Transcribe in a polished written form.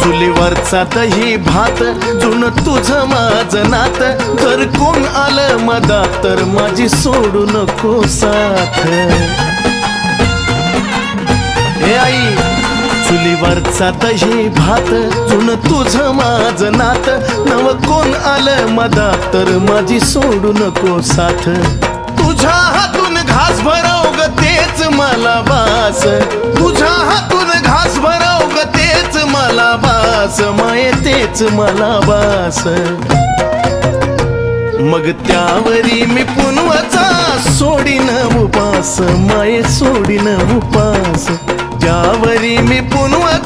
चुलीवरचा दही भात जुन तुझं माझं नात जर कोण आलं मधात तर माझी सोडू नको साथ हे आई चुलीवरचा दही भात जुन तुझं माझं नात नव कोण आलं मधात तर माझी सोडू नको साथ तुझ्या हातून घास भरव ग तेच मला बास तुझ्या हातून घास भरव ग तेच मला बास माये तेच मला बास मग त्यावरी मी पुनवाचा सोडीन उपास माये सोडीन उपास त्यावरी मी पुनवाचा